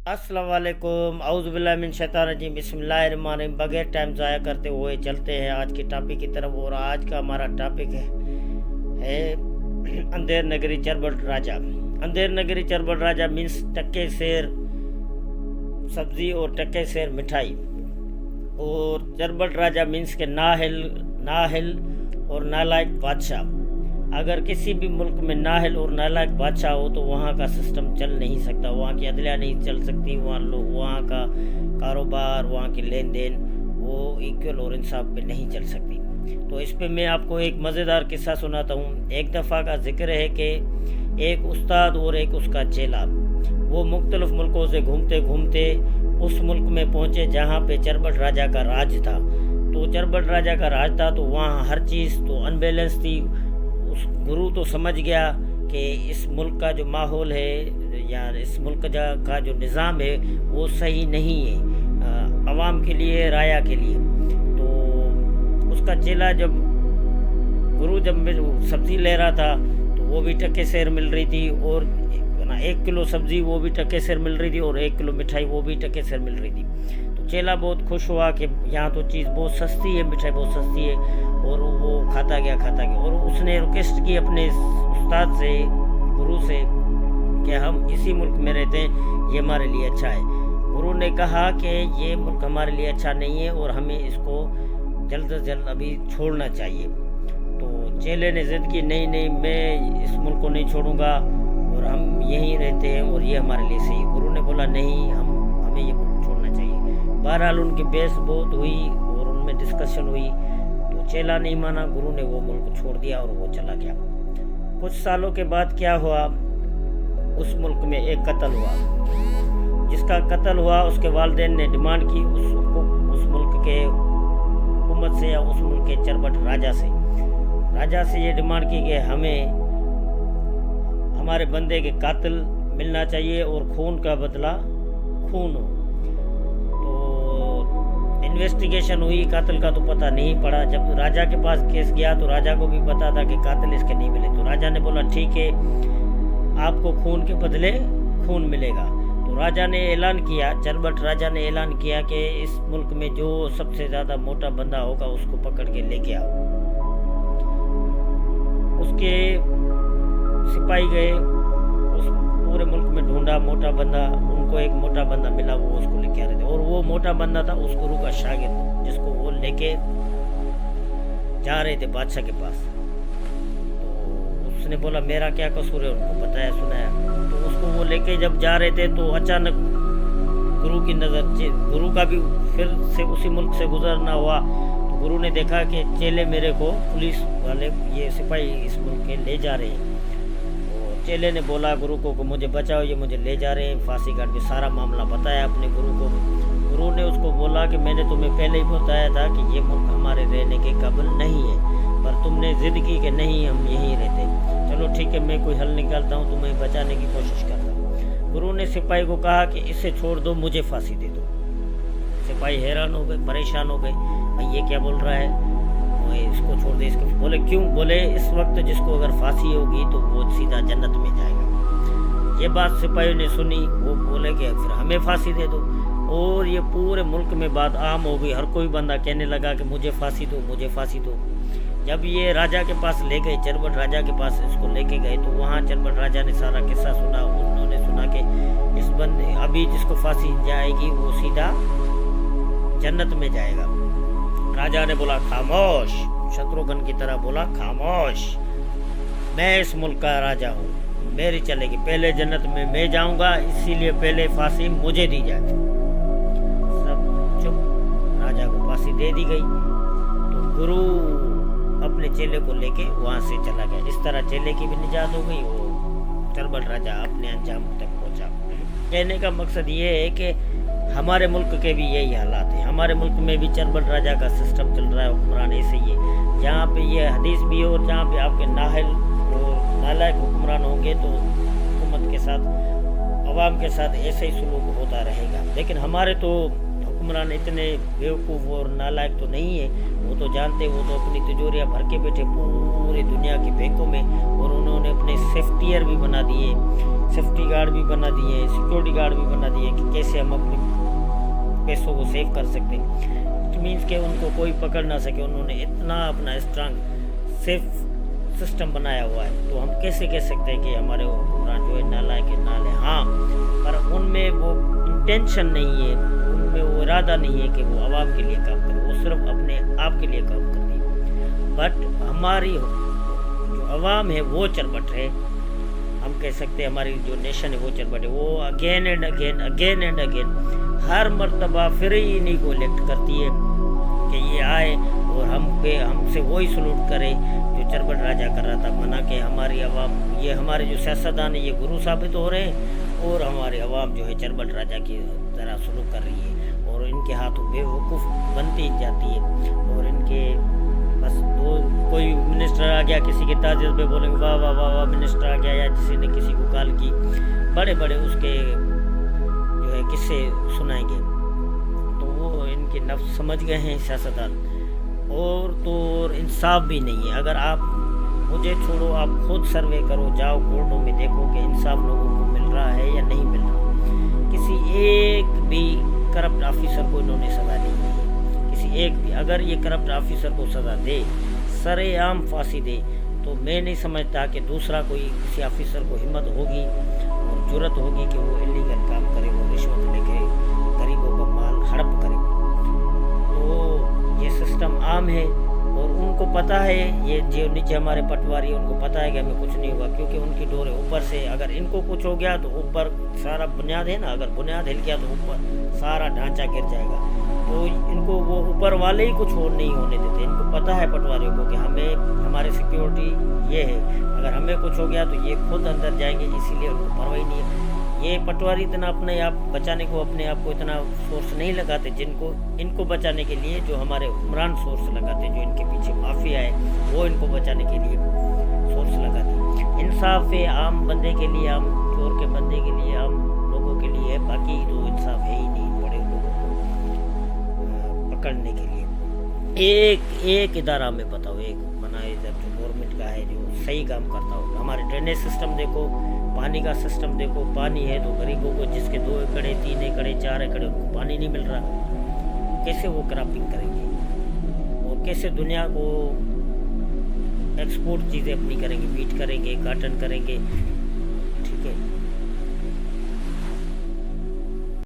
अस्सलाम वालेकुम औज़ुबिल्लाहि मिन शैतानिर रजीम बिस्मिल्लाहिर्रहमानिर्रहीम। बगैर टाइम ज़ाया करते हुए चलते हैं आज के टॉपिक की तरफ। और आज का हमारा टॉपिक है अंधेर नगरी चरबट राजा। अंधेर नगरी चरबट राजा मीन्स टक्के सेर सब्जी और टक्के सेर मिठाई। और चरबट राजा मीन्स के नाहिल और नालायक बादशाह। अगर किसी भी मुल्क में नाहिल और नालायक बादशाह हो तो वहाँ का सिस्टम चल नहीं सकता, वहाँ की अदलिया नहीं चल सकती, वहाँ का कारोबार, वहाँ की लेन देन वो इक्वल और इंसाफ पे नहीं चल सकती। तो इस पे मैं आपको एक मज़ेदार किस्सा सुनाता हूँ। एक दफ़ा का जिक्र है कि एक उस्ताद और एक उसका चेला वो मुख्तलिफ मुल्कों से घूमते घूमते उस मुल्क में पहुँचे जहाँ पे चरबट राजा का राज था। तो चरबट राजा का राज था तो वहाँ हर चीज़ तो अनबैलेंस थी। उस गुरु तो समझ गया कि इस मुल्क का जो माहौल है या इस मुल्क का जो निज़ाम है वो सही नहीं है आवाम के लिए, राया के लिए। तो उसका चेला गुरु जब सब्ज़ी ले रहा था तो वो भी टक्के सेर मिल रही थी, और 1 किलो सब्ज़ी वो भी टक्के सेर मिल रही थी, और 1 किलो मिठाई वो भी टक्के सेर मिल रही थी। तो चेला बहुत खुश हुआ कि यहाँ तो चीज़ बहुत सस्ती है, मिठाई बहुत सस्ती है, और वो खाता गया। और उसने रिक्वेस्ट की अपने उस्ताद से, गुरु से, कि हम इसी मुल्क में रहते हैं, ये हमारे लिए अच्छा है। गुरु ने कहा कि ये मुल्क हमारे लिए अच्छा नहीं है और हमें इसको जल्द से जल्द अभी छोड़ना चाहिए। तो चेले ने ज़िद की, नहीं मैं इस मुल्क को नहीं छोड़ूंगा और हम यहीं रहते हैं और ये हमारे लिए सही है। गुरु ने बोला नहीं, हमें ये मुल्क छोड़ना चाहिए। बहरहाल उनकी बहस बहुत हुई और उनमें डिस्कशन हुई। चेला नहीं माना, गुरु ने वो मुल्क छोड़ दिया और वो चला गया। कुछ सालों के बाद क्या हुआ, उस मुल्क में एक कत्ल हुआ। जिसका कत्ल हुआ उसके वालिदैन ने डिमांड की उस मुल्क के हुकूमत से या उस मुल्क के चरबट राजा से ये डिमांड की कि हमें हमारे बंदे के कातिल मिलना चाहिए और खून का बदला खून हो। इन्वेस्टिगेशन हुई, कातिल का तो पता नहीं पड़ा। जब राजा के पास केस गया तो राजा को भी पता था कि कातिल इसके नहीं मिले। तो राजा ने बोला ठीक है, आपको खून के बदले खून मिलेगा। तो राजा ने ऐलान किया, चरबट राजा ने ऐलान किया कि इस मुल्क में जो सबसे ज़्यादा मोटा बंदा होगा उसको पकड़ के लेके आओ। उसके सिपाही गए, उस पूरे मुल्क में ढूंढा मोटा बंदा, उनको एक मोटा बंदा मिला, वो उसको लेके आ रहे थे। और वो मोटा बंदा था उस गुरु का शागिर्द, जिसको वो लेके जा रहे थे बादशाह के पास। तो उसने बोला मेरा क्या कसूर है, उनको बताया सुनाया। तो उसको वो लेके जब जा रहे थे तो अचानक गुरु की नज़र, गुरु का भी फिर से उसी मुल्क से गुजरना हुआ। तो गुरु ने देखा कि चेले मेरे को पुलिस वाले, ये सिपाही इस मुल्क के ले जा रहे हैं। चेले ने बोला गुरु को मुझे बचाओ, ये मुझे ले जा रहे हैं फांसी काट के। सारा मामला बताया अपने गुरु को। गुरु ने उसको बोला कि मैंने तुम्हें पहले ही बताया था कि ये मुल्क हमारे रहने के काबिल नहीं है, पर तुमने ज़िद की कि नहीं हम यहीं रहते। चलो ठीक है, मैं कोई हल निकालता हूँ, तुम्हें बचाने की कोशिश करता हूँ। गुरु ने सिपाही को कहा कि इसे छोड़ दो, मुझे फांसी दे दो। सिपाही हैरान हो गए, परेशान हो गए, भाई ये क्या बोल रहा है, इसको छोड़ दे, इसको। बोले क्यों? बोले इस वक्त जिसको अगर फांसी होगी तो वो सीधा जन्नत में जाएगा। ये बात सिपाही ने सुनी, वो बोले कि फिर हमें फांसी दे दो। और ये पूरे मुल्क में बात आम हो गई, हर कोई बंदा कहने लगा कि मुझे फांसी दो, मुझे फांसी दो। जब ये राजा के पास ले गए, चरबट राजा के पास इसको लेके गए, तो वहाँ चरबट राजा ने सारा किस्सा सुना। उन्होंने सुना कि इस बंदे अभी जिसको फांसी जाएगी वो सीधा जन्नत में जाएगा। राजा ने बोला खामोश, शत्रुघ्न की तरह बोला खामोश, मैं इस मुल्क का राजा हूँ, मेरी चलेगी, पहले जन्नत में मैं जाऊंगा, इसीलिए पहले फांसी मुझे दी जाए। सब चुप, राजा को फांसी दे दी गई। तो गुरु अपने चेले को लेके वहाँ से चला गया। इस तरह चेले की भी निजात हो गई और चरबट राजा अपने अंजाम तक पहुँचा। कहने का मकसद ये है कि हमारे मुल्क के भी यही हालात हैं। हमारे मुल्क में भी चरबट राजा का सिस्टम चल रहा है, हुक्मरान ऐसे ही है। जहाँ पे ये हदीस भी है और जहाँ पे आपके नाहिल और नालायक हुक्मरान होंगे तो हुकूमत के साथ, अवाम के साथ ऐसे ही सलूक होता रहेगा। लेकिन हमारे तो हुक्मरान इतने बेवकूफ़ और नालायक तो नहीं है, वो तो जानते, वो तो अपनी तिजोरियाँ भर के बैठे पूरी दुनिया के बैंकों में, और उन्होंने अपने सेफ्टियर भी बना दिए, सेफ्टी गार्ड भी बना दिए, सिक्योरिटी गार्ड भी बना दिए कि कैसे हम अपने पैसों को सेव कर सकते हैं। इट मीन्स कि उनको कोई पकड़ ना सके, उन्होंने इतना अपना स्ट्रांग सेफ सिस्टम बनाया हुआ है। तो हम कैसे कह सकते हैं कि हमारे हुक्मरान जो है नालायक है, नाले, हाँ, पर उनमें वो इंटेंशन नहीं है, उनमें वो इरादा नहीं है कि वो आवाम के लिए काम करे, वो सिर्फ अपने आप के लिए काम करती है। बट हमारी जो आवाम है वो चरबट है, हम कह सकते हैं हमारी जो नेशन है वो चरबट है। वो अगेन एंड अगेन हर मर्तबा फिर ही इन्हीं को इलेक्ट करती है कि ये आए और हमसे वही सलूट करे जो चरबट राजा कर रहा था। मना के हमारी आवाम, ये हमारे जो सियासतदान है ये गुरु साबित हो रहे हैं, और हमारी आवाम जो है चरबट राजा की तरह सलूक कर रही है, और इनके हाथों बेवकूफ़ बनती जाती है। और इनके बस कोई मिनिस्टर आ गया, किसी के ताजियत पे बोलेंगे वाह वाह वाह वाह मिनिस्टर आ गया, या किसी ने किसी को कॉल की, बड़े बड़े उसके जो है किस्से सुनाएंगे। तो वो इनके नफ्स समझ गए हैं सियासतदान, और तो इंसाफ भी नहीं है। अगर आप, मुझे छोड़ो, आप खुद सर्वे करो, जाओ कोर्टों में देखो कि इंसाफ लोगों को मिल रहा है या नहीं मिल रहा। किसी एक भी करप्ट ऑफिसर को इन्होंने सज़ा नहीं दी है, किसी एक भी। अगर ये करप्ट ऑफिसर को सज़ा दे, सरेआम फांसी दे, तो मैं नहीं समझता कि दूसरा कोई किसी ऑफिसर को हिम्मत होगी और जुर्रत होगी कि वो इलीगल काम करे, वो रिश्वत लेके गरीबों का माल हड़प करे। तो ये सिस्टम आम है, और उनको पता है, ये जो नीचे हमारे पटवारी, उनको पता है कि हमें कुछ नहीं होगा, क्योंकि उनकी डोर है ऊपर से। अगर इनको कुछ हो गया तो ऊपर सारा बुनियाद है ना, अगर बुनियाद हिल गया तो ऊपर सारा ढांचा गिर जाएगा। तो इनको वो ऊपर वाले ही कुछ और नहीं होने देते। इनको पता है पटवारियों को कि हमें, हमारी सिक्योरिटी ये है, अगर हमें कुछ हो गया तो ये खुद अंदर जाएंगे, इसीलिए उनको परवाही नहीं है। ये पटवारी इतना अपने आप बचाने को, अपने आप को इतना सोर्स नहीं लगाते जिनको इनको बचाने के लिए जो हमारे हुक्मरान सोर्स लगाते, जो इनके पीछे माफिया है वो इनको बचाने के लिए सोर्स लगाते। इंसाफ है आम बंदे के लिए, आम चोर के बंदे के लिए, आम लोगों के लिए, बाकी तो इंसाफ है ही नहीं बड़े लोगों को पकड़ने के लिए। एक इदारा में बताओ, एक बनाए जब जो गवर्नमेंट का है, जो सही काम करता हो। हमारे ड्रेनेज सिस्टम देखो, पानी का सिस्टम देखो, पानी है तो गरीबों को, जिसके 2 एकड़ 3 एकड़ 4 एकड़ उनको पानी नहीं मिल रहा, कैसे वो क्रॉपिंग करेंगे, और कैसे दुनिया को एक्सपोर्ट चीज़ें अपनी करेंगे, वीट करेंगे, काटन करेंगे,